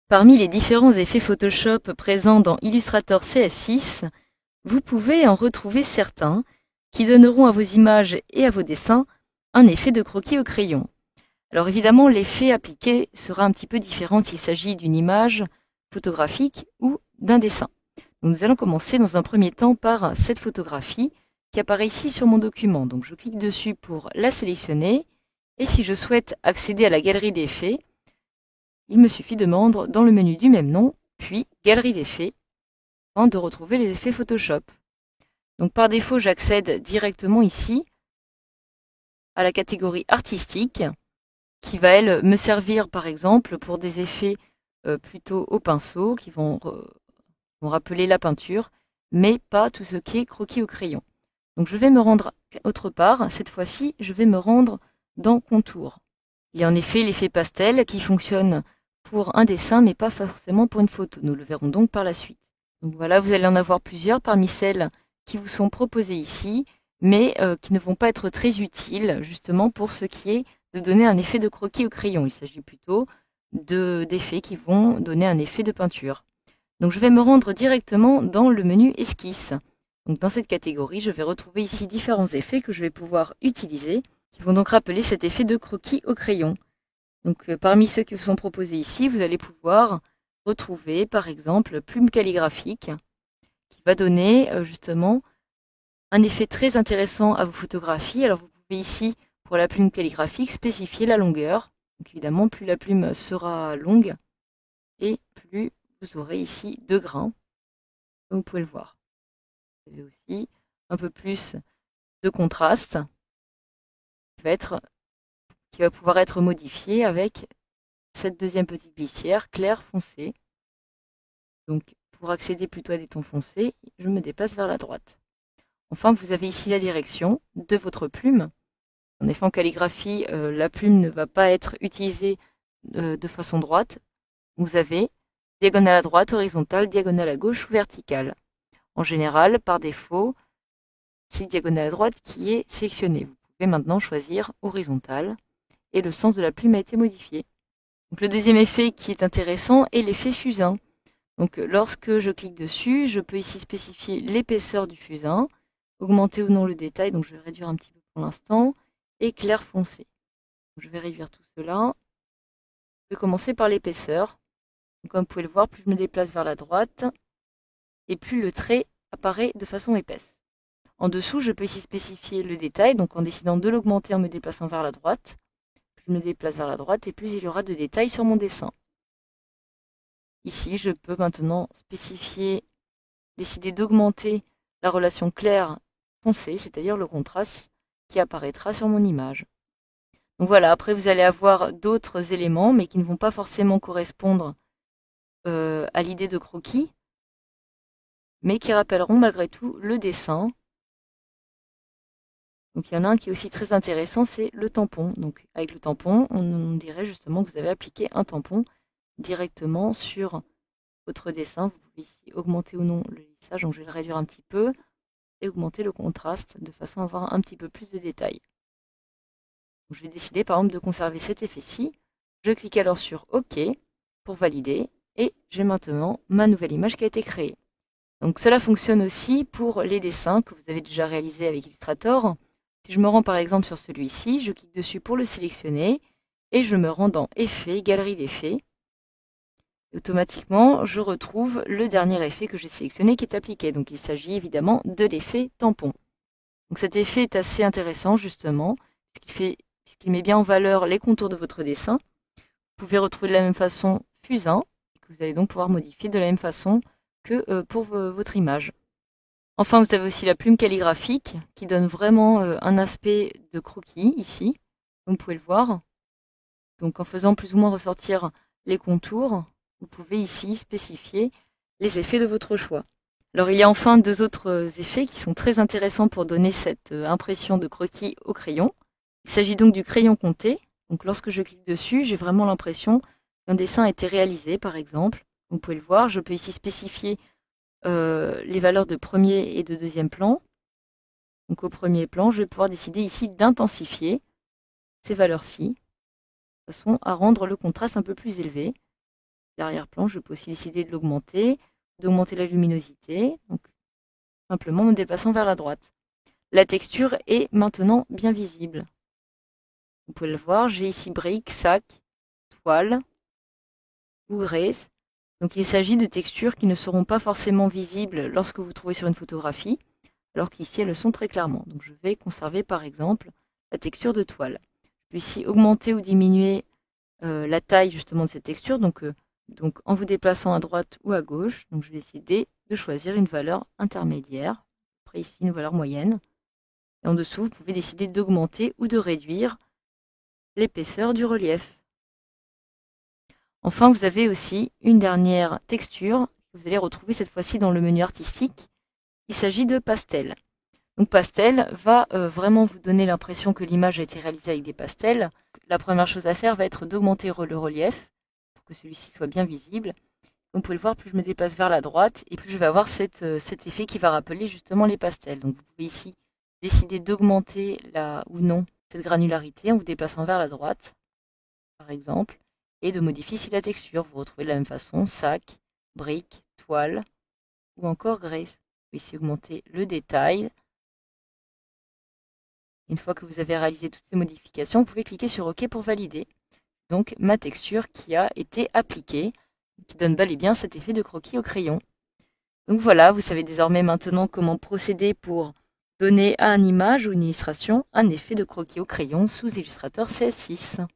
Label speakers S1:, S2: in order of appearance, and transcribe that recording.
S1: Parmi les différents effets Photoshop présents dans Illustrator CS6, vous pouvez en retrouver certains qui donneront à vos images et à vos dessins un effet de croquis au crayon. Alors évidemment, l'effet appliqué sera un petit peu différent s'il s'agit d'une image photographique ou d'un dessin. Donc nous allons commencer dans un premier temps par cette photographie qui apparaît ici sur mon document. Donc je clique dessus pour la sélectionner et si je souhaite accéder à la galerie d'effets, il me suffit de me rendre dans le menu du même nom, puis Galerie d'effets, afin de retrouver les effets Photoshop. Donc par défaut, j'accède directement ici à la catégorie artistique, qui va, elle, me servir par exemple pour des effets plutôt au pinceau, qui vont rappeler la peinture, mais pas tout ce qui est croquis au crayon. Donc je vais me rendre autre part, cette fois-ci, je vais me rendre dans Contour. Il y a en effet l'effet pastel qui fonctionne pour un dessin, mais pas forcément pour une photo. Nous le verrons donc par la suite. Donc voilà, vous allez en avoir plusieurs parmi celles qui vous sont proposées ici, mais qui ne vont pas être très utiles, justement pour ce qui est de donner un effet de croquis au crayon. Il s'agit plutôt d'effets qui vont donner un effet de peinture. Donc je vais me rendre directement dans le menu esquisse. Donc dans cette catégorie, je vais retrouver ici différents effets que je vais pouvoir utiliser, qui vont donc rappeler cet effet de croquis au crayon. Donc parmi ceux qui vous sont proposés ici, vous allez pouvoir retrouver par exemple plume calligraphique, qui va donner justement un effet très intéressant à vos photographies. Alors vous pouvez ici, pour la plume calligraphique, spécifier la longueur. Donc évidemment, plus la plume sera longue, et plus vous aurez ici de grains, comme vous pouvez le voir. Vous avez aussi un peu plus de contraste qui va pouvoir être modifié avec cette deuxième petite glissière clair foncé. Donc pour accéder plutôt à des tons foncés, je me déplace vers la droite. Enfin, vous avez ici la direction de votre plume. En effet, en calligraphie, la plume ne va pas être utilisée de façon droite. Vous avez diagonale à droite, horizontale, diagonale à gauche ou verticale. En général, par défaut, c'est diagonale à droite qui est sélectionnée. Vous pouvez maintenant choisir horizontale et le sens de la plume a été modifié. Donc, le deuxième effet qui est intéressant est l'effet fusain. Donc lorsque je clique dessus, je peux ici spécifier l'épaisseur du fusain, augmenter ou non le détail, donc je vais réduire un petit peu pour l'instant, et clair foncé. Donc, je vais réduire tout cela. Je vais commencer par l'épaisseur. Comme vous pouvez le voir, plus je me déplace vers la droite, et plus le trait apparaît de façon épaisse. En dessous, je peux ici spécifier le détail, donc en décidant de l'augmenter en me déplaçant vers la droite. Plus je me déplace vers la droite, et plus il y aura de détails sur mon dessin. Ici, je peux maintenant décider d'augmenter la relation clair-foncé, c'est-à-dire le contraste qui apparaîtra sur mon image. Donc voilà, après vous allez avoir d'autres éléments, mais qui ne vont pas forcément correspondre à l'idée de croquis, mais qui rappelleront malgré tout le dessin. Donc il y en a un qui est aussi très intéressant, c'est le tampon. Donc avec le tampon, on dirait justement que vous avez appliqué un tampon directement sur votre dessin. Vous pouvez ici augmenter ou non le lissage, donc je vais le réduire un petit peu et augmenter le contraste de façon à avoir un petit peu plus de détails. Donc, je vais décider par exemple de conserver cet effet-ci. Je clique alors sur OK pour valider et j'ai maintenant ma nouvelle image qui a été créée. Donc cela fonctionne aussi pour les dessins que vous avez déjà réalisés avec Illustrator. Si je me rends par exemple sur celui-ci, je clique dessus pour le sélectionner et je me rends dans Effets, Galerie d'effets. Automatiquement, je retrouve le dernier effet que j'ai sélectionné qui est appliqué. Donc il s'agit évidemment de l'effet tampon. Donc cet effet est assez intéressant justement, puisqu'il met bien en valeur les contours de votre dessin. Vous pouvez retrouver de la même façon fusain, que vous allez donc pouvoir modifier de la même façon que pour votre image. Enfin, vous avez aussi la plume calligraphique qui donne vraiment un aspect de croquis ici, comme vous pouvez le voir. Donc en faisant plus ou moins ressortir les contours, vous pouvez ici spécifier les effets de votre choix. Alors il y a enfin deux autres effets qui sont très intéressants pour donner cette impression de croquis au crayon. Il s'agit donc du crayon compté. Donc lorsque je clique dessus, j'ai vraiment l'impression qu'un dessin a été réalisé, par exemple. Vous pouvez le voir, je peux ici spécifier les valeurs de premier et de deuxième plan. Donc au premier plan, je vais pouvoir décider ici d'intensifier ces valeurs-ci, de façon à rendre le contraste un peu plus élevé. l'arrière-plan, je peux aussi décider de l'augmenter, d'augmenter la luminosité, donc simplement me déplaçant vers la droite. La texture est maintenant bien visible. Vous pouvez le voir, j'ai ici brique, sac, toile ou graisse. Donc il s'agit de textures qui ne seront pas forcément visibles lorsque vous trouvez sur une photographie, alors qu'ici elles le sont très clairement. Donc je vais conserver par exemple la texture de toile. Je peux ici augmenter ou diminuer la taille justement de cette texture, donc en vous déplaçant à droite ou à gauche. Donc je vais décider de choisir une valeur intermédiaire, après ici une valeur moyenne. Et en dessous, vous pouvez décider d'augmenter ou de réduire l'épaisseur du relief. Enfin, vous avez aussi une dernière texture que vous allez retrouver cette fois-ci dans le menu artistique. Il s'agit de pastel. Donc pastel va vraiment vous donner l'impression que l'image a été réalisée avec des pastels. La première chose à faire va être d'augmenter le relief pour que celui-ci soit bien visible. Vous pouvez le voir, plus je me déplace vers la droite et plus je vais avoir cet effet qui va rappeler justement les pastels. Donc vous pouvez ici décider d'augmenter ou non cette granularité en vous déplaçant vers la droite, par exemple, et de modifier ici la texture. Vous retrouvez de la même façon sac, brique, toile ou encore grès. Vous pouvez ici augmenter le détail. Une fois que vous avez réalisé toutes ces modifications, vous pouvez cliquer sur OK pour valider. Donc ma texture qui a été appliquée, qui donne bel et bien cet effet de croquis au crayon. Donc voilà, vous savez désormais maintenant comment procéder pour donner à une image ou une illustration un effet de croquis au crayon sous Illustrator CS6.